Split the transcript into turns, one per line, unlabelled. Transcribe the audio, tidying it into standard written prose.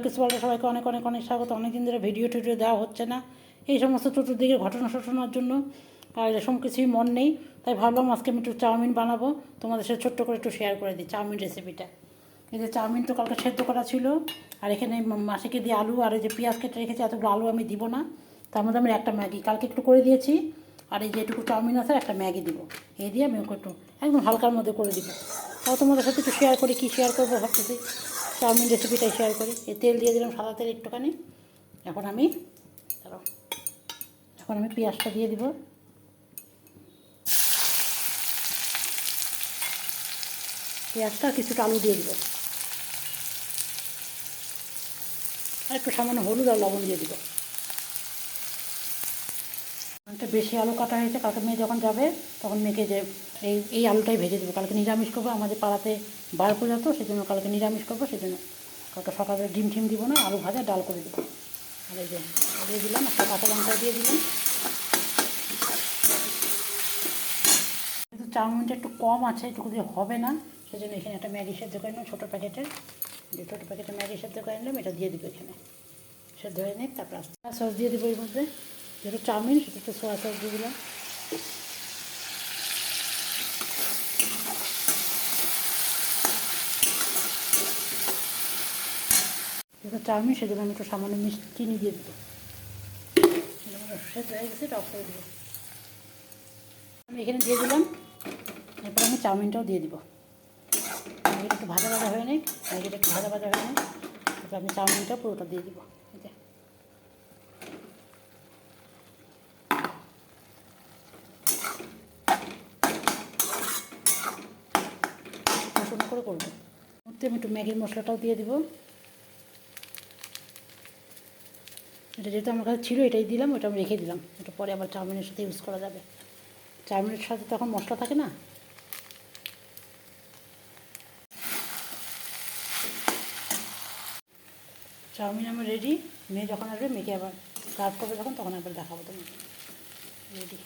ব্লকের ওয়ার্ল্ডে সবাইকে অনেক অনেক অনেক স্বাগত। অনেক দিন ধরে ভিডিও টিডিও দেওয়া হচ্ছে না এই সমস্ত চতুর্দিকে ঘটনা শোনার জন্য, আর এরকম কিছুই মন নেই। তাই ভাবলাম আজকে আমি একটু চাউমিন বানাবো, তোমাদের সাথে ছোট্ট করে একটু শেয়ার করে দিই চাউমিন রেসিপিটা। এই যে চাউমিন তো কালকে সেদ্ধ করা ছিল, আর এখানে মাসিকে দিয়ে আলু আর এই যে পেঁয়াজ কেটে রেখেছি, এতগুলো আলু আমি দিব না। তার মধ্যে আমি একটা ম্যাগি কালকে একটু করে দিয়েছি, আর এই যেটুকু চাউমিন আছে একটা ম্যাগি দিব। এই দিয়ে আমি ওকে একটু একদম হালকার মধ্যে করে দিব। তাও তোমাদের সাথে একটু শেয়ার করি, কী শেয়ার করবো ভাবতেছি, চাউমিন রেসিপিটাই শেয়ার করি। এই তেল দিয়ে দিলাম, সাদা তেল একটুখানি। এখন আমি পেঁয়াজটা দিয়ে দিব। পেঁয়াজটা কিছুটা আলু দিয়ে দিব, আর একটু সামান্য হলুদ আর লবণ দিয়ে দিব। একটা বেশি আলু কাটা হয়েছে, কালকে মেয়ে যখন যাবে তখন মেয়েকে যে এই আলুটাই ভেজে দেবো। কালকে নিরামিষ করবো, আমাদের পাড়াতে বার পূজা তো, সেই জন্য কালকে নিরামিষ করবো। সেই জন্য কালকে সকালে ডিম টিম দিব না, আলু ভাজা ডাল করে দেবো। আর এই যে দিয়ে দিলাম, একটা কাঁচা লঙ্কা দিয়ে দিলাম। কিন্তু চাউমিনটা একটু কম আছে, একটু দিয়ে হবে না, সেই জন্য এখানে একটা ম্যাগি সেদ্ধ করে নিলাম, ছোটো প্যাকেটের ম্যাগি সেদ্ধ করে নিলাম। এটা দিয়ে দেবো এখানে, সেদ্ধ হয়ে নিই। তারপর সস দিয়ে দেবো এর মধ্যে, যেহেতু চাউমিন সেটা একটু সোয়া সস দিয়ে দিলাম। যেহেতু চাউমিন সেজন্য আমি একটু সামান্য চিনি দিয়ে দেবো। সেদ্ধ হয়ে গেছে, টক করে দেবো। আমি এখানে দিয়ে দিলাম, এরপর আমি চাউমিনটাও দিয়ে দিব। ম্যাগিটা একটু ভাজা ভাজা হয়ে নেই, তারপর আমি চাউমিনটা পুরোটা দিয়ে দিব। করে করবো আমি একটু ম্যাগির মশলাটাও দিয়ে দিব। এটা যেহেতু আমার কাছে ছিল এটাই দিলাম, ওটা আমি রেখে দিলাম, এটা পরে আবার চাউমিনের সাথে ইউজ করা যাবে। চাউমিনের সাথে তো এখন মশলা থাকে না। চাউমিন আমার রেডি। মেয়ে যখন আসবে, মেয়েকে আবার সার্ভ করবে যখন, তখন একবার দেখাবো তোমাকে। রেডি।